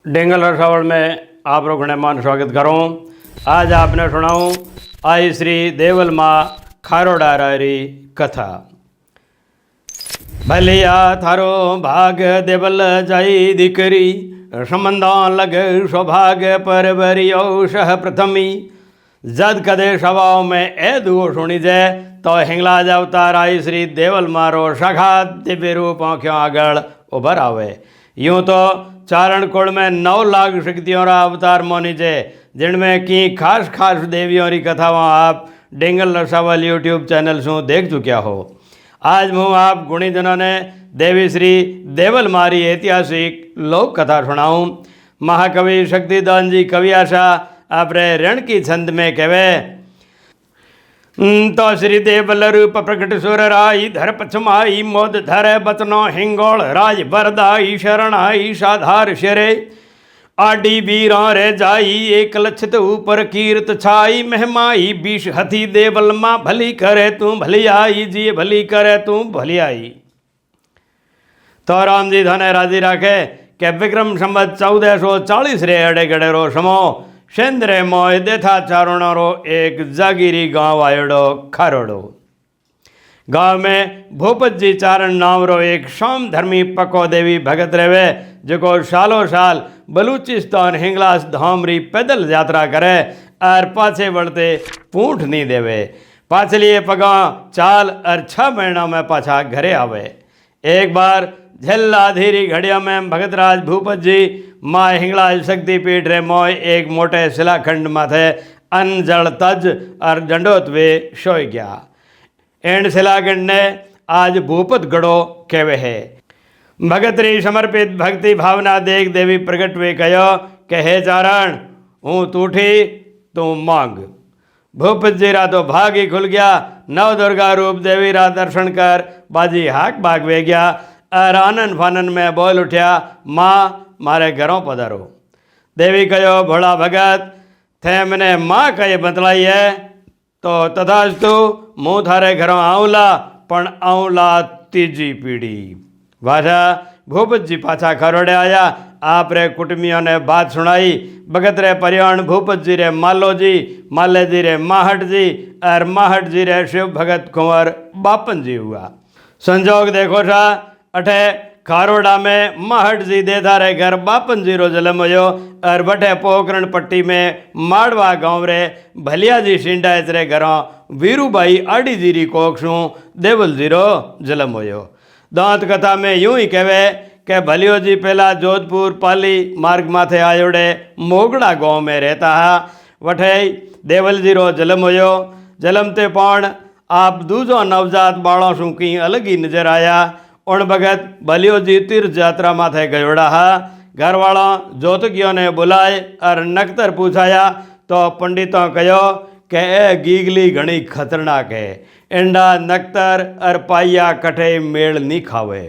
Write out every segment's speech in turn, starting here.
Dangle रसावल में आप लोगों ने मान स्वागत करूँ। आज आपने सुनाऊँ आई श्री देवल माँ खारोडारारी कथा। भलिया थारो भाग देवल जाई दिकरी संबंधा लग सौभाग्य पर बरियो सह प्रथमी जद कदे सभाओं में ए दुओ सुनी जे तो हिंगलाज अवतार आई श्री देवल मारो सखा दिव्य रूप आँखों आगल उभर आवे। यूँ तो चारण कुल में 9 लाख शक्तियों रा अवतार मोनी जे जिनमें की खास खास देवियों री कथावां आप डेंगल रसावल यूट्यूब चैनल से देख चुकिया हो। आज हूँ आप गुणीजनों ने देवी श्री देवल मारी ऐतिहासिक लोक कथा सुनाऊँ। महाकवि शक्तिदान जी कवि आशा अपने रण की छंद में कहवे तो श्री देवल रूप प्रकट सुर राई धर पछमाई मोद धर बचनो हिंगोल राज बरदाई शरणाई साधार शरे आडी बीरा रे जाई एक लक्षित ऊपर कीर्त छाई महमाई बीस हथी देवल माँ भली करे तू भली आई जी भली करे तू भली आई। तो राम जी थाने राजी राखे के विक्रम संवत 1440 रे अड़े गड़े रो समो सेंद्रे मोय देथा चारणो एक जागीरी गांव आयोड़ो खारोड़ो। गांव में भूपत जी चारण नाम रो एक सोम धर्मी पको देवी भगत रहे जो सालों साल बलूचिस्तान हिंगलास धाम री पैदल यात्रा करे और पाछे बढ़ते पूंठ नहीं देवे। पाछलिए पगा चाल और 6 महीना में पाछा घरे आवे। एक बार झेल्ला धीरी घड़िया में भगतराज भूपत जी माँ हिंगलाज शक्तिपीठ रे मोय एक मोटे शिलाखंड माथे अन्न जल तज और दंडोत वे सोई गया। एंड शिलाखंड ने आज भूपत गढ़ो कहवे है। भगत री समर्पित भक्ति भावना देख देवी प्रगट वे कहो के हे चारण हूँ तूठी तू मांग। भूपत जी रा तो भाग ही खुल गया। नव दुर्गा रूप देवी रा दर्शन कर बाजी हाक भाग वे गया और आनंद फानन में बोल उठ्या माँ मारे घरों पधारो। देवी कहो भोला भगत थे मैंने माँ कहे बतलाई है तो तथास्तु मुँह थारे घरों आऊला पण आऊला तीजी पीढ़ी। भाषा भूपत जी पाछा खरोड़े आया। आप रे कुटुंबियों ने बात सुनाई। भगत रे परिवाण भूपत जी रे मालो जी माले जी रे माहट जी और माहट जी रे शिव भगत कुंवर बापन जी हुआ। संजोग देखो सा अठे खारोड़ा में महट जी देता रे घर बापन जी रो जन्म हो और बठे पोखरण पट्टी में माड़वा गांव रे भलिया जी सिंडायत रे घरों वीरूबाई आड़ी जी री कोखसू देवल जी रो जन्म हो। दांत कथा में यूं ही कहवे के भलियो जी पहला जोधपुर पाली मार्ग माथे आयोड़े मोगड़ा गांव में रहता है। वठे देवल जी रो जन्म हो। जन्मते पण आप दूजो नवजात बालों सू की अलग ही नजर आया। उन भगत भलियो जी तीर्थ यात्रा माथे गयोड़ा हा। घर वालों ज्योतिकियों ने बुलाए और नक्तर पूछाया तो पंडितों कहो के ए गीगली घनी खतरनाक है। एंडा नक्तर और पाइया कठे मेल नहीं खावे।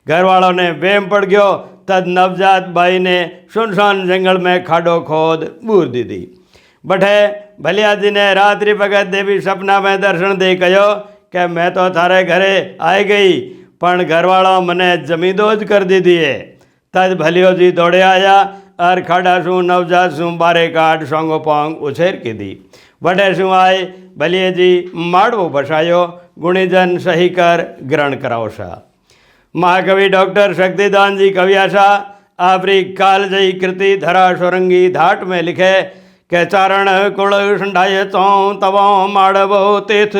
घर वालों ने वेम पड़ गयो। तद नवजात भाई ने सुनसान जंगल में खाडो खोद बूर दी दी। बठे भलिया जी ने रात्रि भगत देवी सपना में दर्शन दे कहो कि मैं तो थारे घरे आई गई पण घरवालों मने जमींदोज कर दी दिए। तज भलियो जी दौड़े आया और खाड़ा शू नवजात शू बारे काट सोंगो पोंग उछेर की दी। वटे शू आए भलिए जी माड़वो बसायो गुणीजन सही कर ग्रहण कराओ सा। महाकवि डॉक्टर शक्तिदान जी कवि आशा आपरी काल जई कृति धरा सोरंगी धाट में लिखे के चारण कुल संडाये चौ तवो माड़वो तीर्थ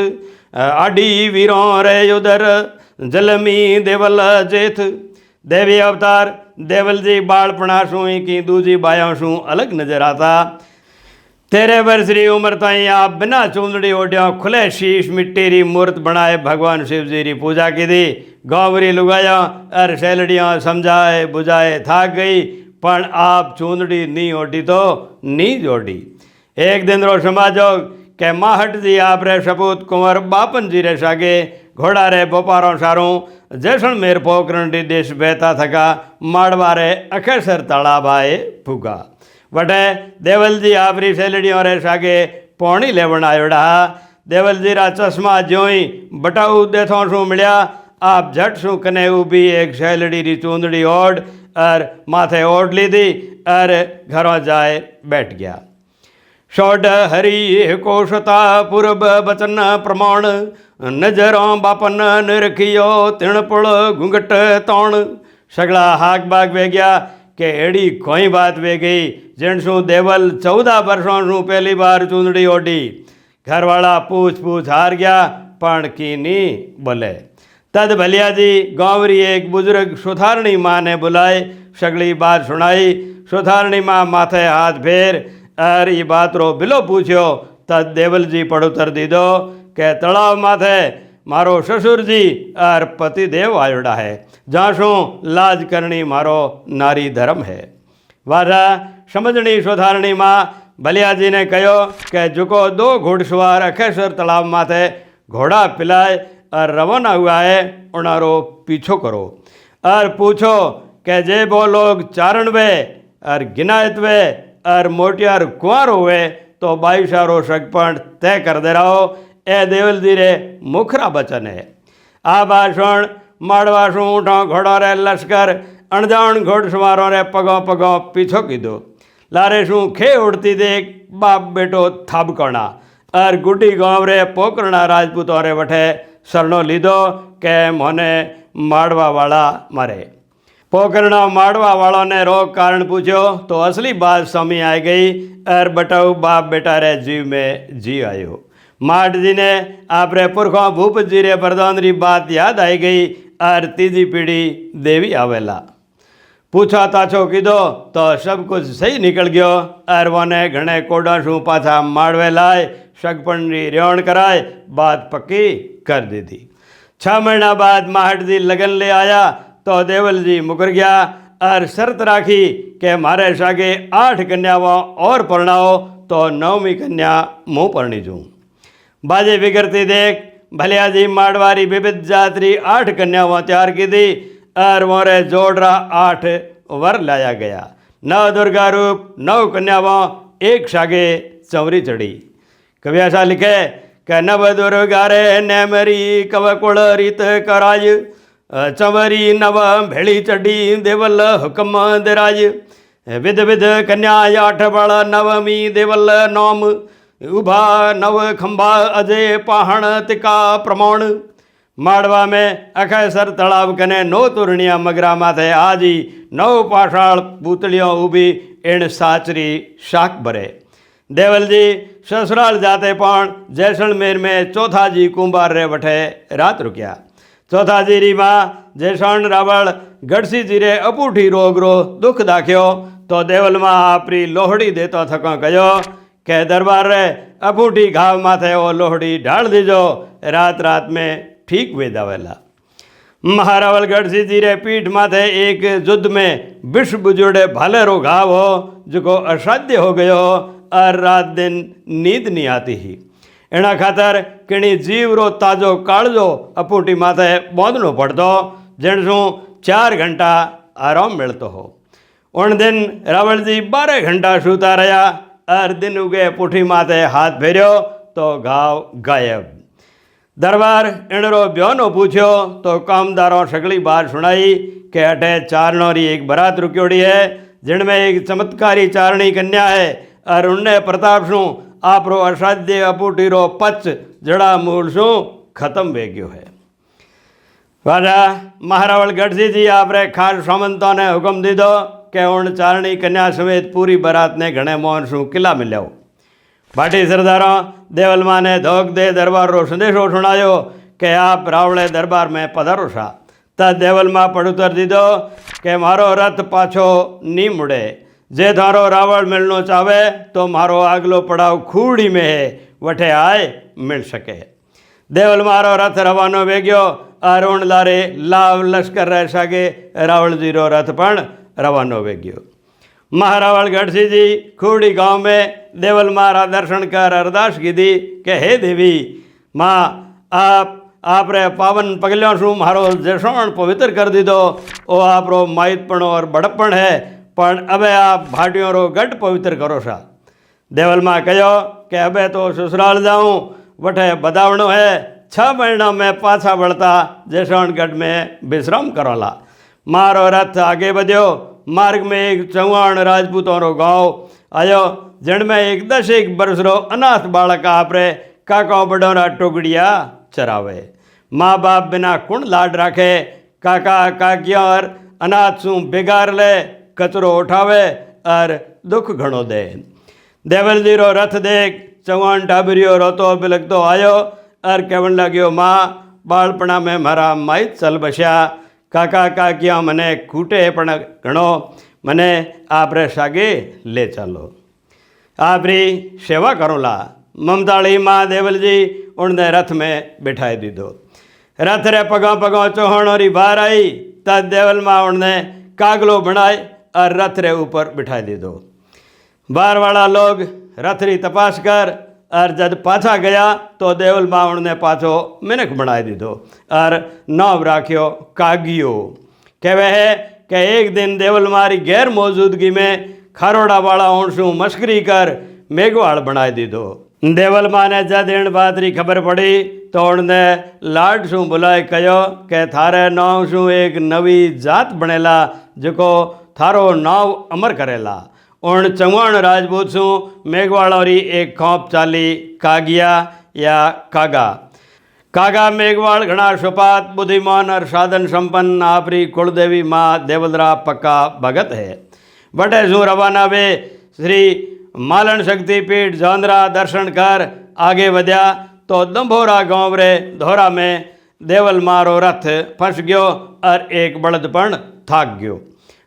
आडी वीरों रे उदर जलमी देवल जेठ। देवी अवतार देवल जी बालपणा शू की दूजी बायों शू अलग नजर आता। 13 वर्ष री उम्र ताई आप बिना चूंदड़ी ओढ़ियों खुले शीश मिट्टी री मूर्त बनाए भगवान शिव जी री पूजा की दी। गाँवरी लुगायों और सैलड़ियों समझाए बुझाए थाक गई पण आप चूंदड़ी नहीं ओढ़ी तो नहीं जोड़ी। एक दिन रो समाजोग के माहट जी आप रे सपूत कुंवर बापन जी रे सागे घोड़ा रे बोपारों सारूं जैसलमेर पोखरण री देश बहता थका माड़वा रे अखेसर तालाब आए फूगा। वटे देवल जी आपरी सैलड़ियों रे सागे पौनी लेवन आयोड़ा। देवल जी रा चश्मा ज्यों ही बटाऊ देथों शू मिलिया। आप झट शू कने उभी एक सैलड़ी री चूंदड़ी ओढ़ और माथे ओढ़ ली थी और घरों जाए बैठ गया। षोड हरि कोशता पूर्व बचन प्रमाण नजरों बापन निरखियो तिणपुड़ घूंघट तौण सगला हाक बाग वे गया के एड़ी कोई बात वे गई जेण शू देवल 14 वर्षों शू पहली बार चूंदड़ी ओढ़ी। घरवाला पूछ पूछ हार गया पण की नी बोले। तद भलिया जी गांवरी एक बुजुर्ग सुथारणी माँ ने बुलाए सगली बात सुनाई। सुथारणी माँ माथे हाथ फेर और ये बात रो बिलो पूछ्यो। तद देवल जी पड़ोतर दीदो के तलाव माथे मारो ससुर जी और पति देव आयोड़ा है जहाँ शू लाज करनी मारो नारी धर्म है। वाजा समझनी सुधारणी माँ भलिया जी ने कहो कि जुको 2 घोड़सवार अखेसर तालाब माथे घोड़ा पिलाए और रवाना हुआ है उनारो पीछो करो और पूछो कि जे वो लोग चारण वे और गिनायत वे और मोटियार कुंवर हुए तो 22 सगपण तय कर दे रहो। ए देवल जी रे मुखरा बचन है। आ भाषण माड़वा शू ऊँटो घोड़ो रे लश्कर अणजाण घोड़सवारों रे पगों पगों पीछो कीधो। लारे शू खे उड़ती देख बाप बेटो थाबकोना और गुड्डी गांव रे पोकरणा राजपूतों रे वठे सरनो लीधो के मोने माड़वा वाला मारे। पोकरणा माड़वा वालों ने रोग कारण पूछो तो असली बात समझ आ गई और बटाऊ बाप बेटा रे जीव में जी आयो। माट जी ने आपरे पुरखों भूप जी रे वरदान री बात याद आई गई और तीजी पीढ़ी देवी आवेला। पूछा ताछो कीधो तो सब कुछ सही निकल गयो और वने घणे कोडा शू पाछा माड़वे लाए सगपण री रेवण कराए बात पक्की कर दी थी। 6 महीना बाद माहट जी लगन ले आया तो देवल जी मुकर गया और शर्त राखी के मारे सागे 8 कन्याओं और परणाओ तो 9वीं कन्या मुँह परणी जूँ। बाजे बिगड़ती देख भलिया जी माड़वारी विविध जातरी 8 कन्याओं तैयार की थी और मोरे जोड़ रहा 8 वर लाया गया। 9 दुर्गा रूप 9 कन्याओं एक सागे चंवरी चढ़ी। कवि ऐसा लिखे कि नव दुर्गा रे नेमरी कव कुल रीत कराय चंवरी नव भेड़ी चढ़ी देवल हुक्म दिराज विध विध कन्या 8 बड़ नवमी देवल नौम उभा नव खंबा अजय पाहण तिका प्रमाण। माड़वा में अखेसर तालाब कने 9 तुरणिया मगरा माथे आजी 9 पाषाण पूतलियों उभी एण साचरी शाक भरे। देवल जी ससुराल जाते पण जैसलमेर में चौथा जी कुंभार रे वठे रात रुकिया। चौथा जी री माँ जैसण रावल गढ़सी जी रे अपूठी रोग रो दुख दाख्यो तो देवल माँ आपरी लोहड़ी देतो थको कहो के दरबार रे अपूठी घाव माथे वो लोहड़ी ढाल दीजो रात रात में ठीक वे जावेला। महारावल गढ़सी जी रे पीठ माथे एक युद्ध में विष बुजुड़े भालेरो घाव हो जो असाध्य हो गयो और रात दिन नींद नहीं आती ही। एना खातर किणी जीव रो ताजो कालजो अपूठी माथे बांधनो पड़तो जेण शू 4 घंटा आराम मिलतो हो। उन दिन रावल जी 12 घंटा सूता रहा और दिन उगे पुठी माथे हाथ फेरियो तो घाव गायब। दरबार इणरो ब्योनो पूछ्यो तो कामदारों सगली बात सुनाई कि अठे चारणों री एक बरात रुक्योड़ी है जिनमें एक चमत्कारी चारणी कन्या है और उनने प्रताप शू आपरो असाध्य अपूठी रो पच जड़ा मूल शू खत्म वे गयो है। राजा महारावल गढ़सी जी आपरे खास सामंतों ने हुक्म दीधो कि उन चारणी कन्या समेत पूरी बरात ने घणे मोहन शू किला मिल्याओ। भाटी सरदारों देवल माँ ने धोक दे दरबार रो संदेशो सुनायो कि आप रावले दरबार में पधारो सा। तब देवल माँ पड़ुतर दीधो कि मारो रथ पाछो नी मुड़े जे थारो रावण मिलनो चाहे तो मारो आगलो पड़ाव खूड़ी में है वठे आए मिल सके। देवल मारो रथ रवानो वेग्यो और उन लारे लाव लश्कर रह सके रावण जी रो रथ पण रवानो वेग्यो। महारावल गढ़सी जी खूड़ी गांव में देवल मारा दर्शन कर अरदास की दी कि हे देवी माँ आप रे पावन पगलियों शू मारो जसोण पवित्र कर दीधो ओ आप रो माइतपण और बड़प्पण है पण अबे आप भाटियों रो गढ़ पवित्र करो सा। देवल माँ कहो कि अबे तो ससुराल जाऊँ वठे बधावणो है 6 महीना में पाछा बढ़ता जसोणगढ़ में विश्राम करोला। मारो रथ आगे बढ़ो। मार्ग में एक चौहान राजपूतों रो गांव आयो, जिनमें एक 10 बरस रो अनाथ बालक आपरे काका बड़ोरा टोकड़िया चरावे। माँ बाप बिना कुण लाड राखे, काका काकिया और अनाथ सू बिगाड़ ले, कचरो उठावे और दुख घणो दे। देवल जी रो रथ देख चौहान टाबरियो रोतो बिलकतो आयो और कहन लग्यो, माँ बालपणा में मारा माई चल बस्या, काका काकिया मने कूटे पण घणो, मने आपरे सागे ले चलो, आपरी सेवा करोला। ममताड़ी माँ देवल जी उनने रथ में बिठाई दीदो। रथ रे पगों पगों चौहानों री बाहर आई, तब देवल माँ उनने कागलो बनाए और रथ रे ऊपर बिठाई दीदो। बाहर वाला लोग रथ री तपास कर और जब पाछा गया तो देवल माँ उनने पाछो मिनख बनाई दीदो और नाम राख्यो कागियो। कहवे है कि एक दिन देवल मारी गैर मौजूदगी में खारोड़ा वाला उनसू मस्करी कर मेघवाल बनाई दीदो। देवल माँ ने जद इन बात री खबर पड़ी तो उनने लाड सू बुलाए कहो कि थारे नाव सू एक नवी जात बनेला जिको थारो नाव अमर करेला। उन चौहान राजपूत सू मेघवालों री एक खौप चाली कागिया या कागा। कागा मेघवाल घना सुपात बुद्धिमान और साधन संपन्न आपरी कुलदेवी माँ देवलरा पक्का भगत है। बटे सू रवाना वे श्री मालन शक्तिपीठ जांदरा दर्शन कर आगे बढ़िया तो दंभोरा गांव रे धोरा में देवल मारो रथ फंस गयो और एक बड़दपण थाक गयो।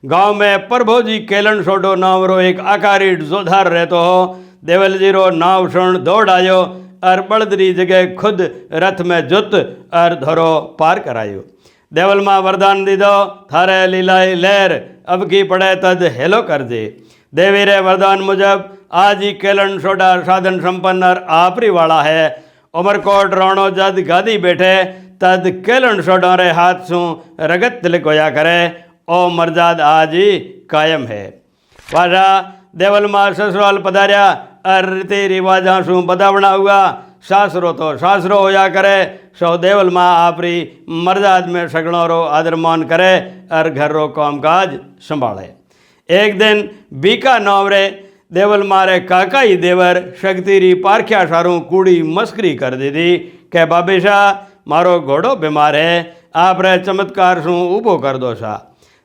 गांव में प्रभोजी केलन सोडो नाम रो एक आकारी जोधार रहतो हो। देवल जी रो नाव सुन दौड़ आयो और बड़दरी जगह खुद रथ में जुत और धोरो पार करायो। देवल माँ वरदान दीदो, थारे लीलाई लहर अब की पड़े तद हेलो कर दे। देवी रे वरदान मुजब आज ही केलन सोडा साधन संपन्न और आपरी वाला है। उमरकोट राणो जद गादी बैठे तद केलन सोडा रे हाथ सू रगत तिलक होया करे। ओ मर्जाद आज ही कायम है। वाजा देवल माँ ससुराल पधार्या और रीति रिवाजा सू बदावना हुआ। सासरो तो सासरो होया करे। सो देवल माँ आपरी मर्जाद में सगणों रो आदर मान करे और घर रो कामकाज संभाले। एक दिन बीका नाव रे देवल मारे काका ही देवर शक्ति री पारख्या सारू कूड़ी मस्करी कर दी थी कि बाबेशा मारो घोड़ो बीमार है, आप रे चमत्कार सू ऊभो कर दो सा।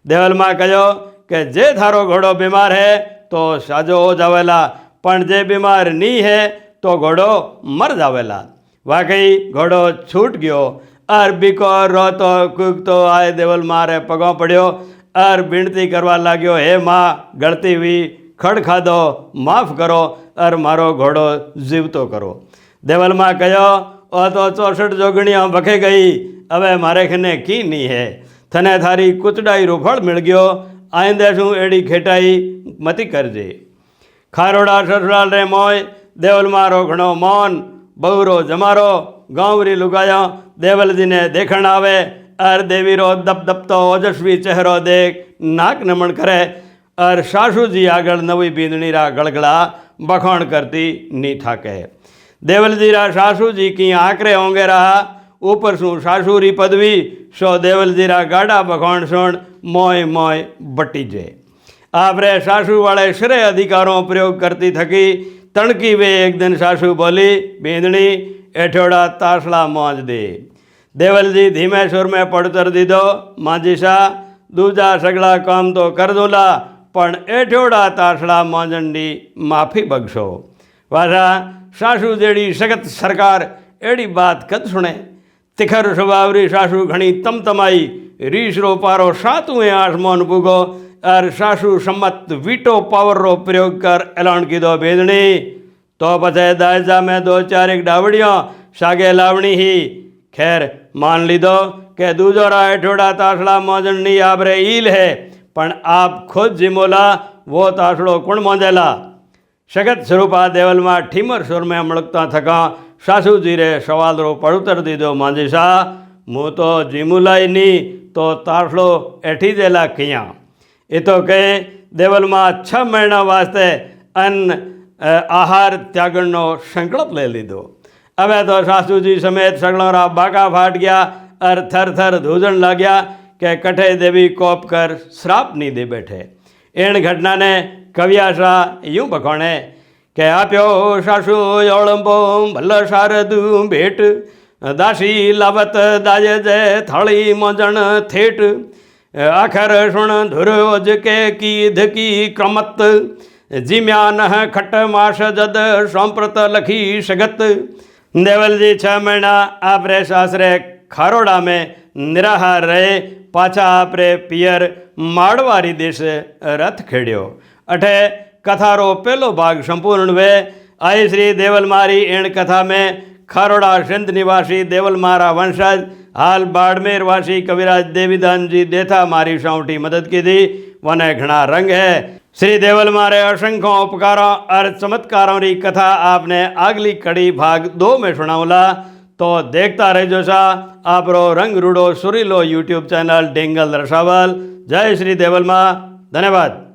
देवल माँ कहो कि जे थारो घोड़ो बीमार है तो साजो हो जावेला, पण जे बीमार नहीं है तो घोड़ो मर जावेला। वाकई घोड़ो छूट गयो और बीको रोतो कूकतो आए देवल मारे पगों पड़ियो और विनती करवा लाग्यो, हे माँ गलती हुई, खड़ खादो, माफ़ करो और मारो घोड़ो जीवतो करो। देवल माँ कहो, ओ तो 64 जोगणियाँ बखे गई, अबे मारे खने की नहीं है, थने थारी कुचड़ाई रो फल मिल गयो, आइंदे शू एड़ी खेटाई मती करजे। खारोड़ा ससुराल रे मोय देवल मारो घणो मौन, बहुरो जमारो गांवरी लुगाया देवल जी ने देखण आवे और देवी रो दप दपतो ओजस्वी चेहरो देख नाक नमन करे और सासू जी आगळ नवी बींदणी रा गड़गड़ा बखाण करती नी थाके। देवल जी रा सासू जी की आंकरे होंगे रहा, ऊपर सू सासू री पदवी, सो देवल जी रा गाड़ा बखाण सुन मोय मोय बटी जे। आपरे सासू वाले श्रेय अधिकारों प्रयोग करती थकी तणकी वे एक दिन सासू बोली, बींदणी एठोड़ा तासला मौज दे। देवल जी धीमे सुर में पड़तर दीदो, मांजी सा दूजा सगला काम तो कर दूला, पण एठोड़ा तासला मौजंडी माफ़ी बख्शो। वाजा सासू जेड़ी सख्त सरकार एड़ी बात कद सुने। तिखर स्वभावरी सासू घणी तमतमाई, रीस रो पारो सातवें आसमान पुगो और सासू सम्मत वीटो पावर रो प्रयोग कर ऐलान कीधो, बेदणी तो पछे दायजा में 2-4 एक डावड़ियों सागे लावणी ही। खैर मान लीधो कि दूजोरा एठोड़ा तासड़ा मौजनी आपरे ईल है, पण आप खुद जिमोला वो तासड़ो कुण मौजेला। सगत स्वरूपा देवल माँ ठीमर सुर में मड़कता थका सासू जी रे सवाल रो पड़ुतर दीदो, मांजी सा मु तो जिमुलाई नी तो तासड़ो एठी देला किया। ये तो कहे देवल माँ 6 महीना वास्ते अन्न आहार त्यागनो संकल्प ले लीधो। अबे तो सासू जी समेत सगलों रा बाका फाट गया और थर थर धूजन लग गया કે કઠે દેવી કોપ કર શ્રાપ ની દે બેઠે। એણ ઘટનાને કવિયાશા यूं બખોણે કે આપ્યો સાસુ ઓળંબો ભલ શારદુ ભેટ દાસી લાવત દાય જય થાળી મોજણ થેટ આખર સુણ ધુરોજ કે કીધ કી ક્રમત જીમ્યા નહ ખટ માસ જદ સોંપ્રત લખી સગત। देवल जी 6 महीना आपरे सासरे खारोड़ा में निराहार रहे पाछा आपरे पियर माड़वारी देश रथ खेड़्यो। अठे कथारो पहलो भाग संपूर्ण वे। आई श्री देवल मारी एण कथा में खारोड़ा सिंध निवासी देवल मारा वंशज हाल बाड़मेर वासी कविराज देवीदान जी देथा मारी सौठी मदद की थी वने घना रंग है। श्री देवल मारे असंख्य उपकारों और चमत्कारों की कथा आपने अगली कड़ी भाग 2 में सुनावला तो देखता रहो सा आपरो रंग रूडो सुरीलो यूट्यूब चैनल डेंगल रसावल। जय श्री देवल माँ। धन्यवाद।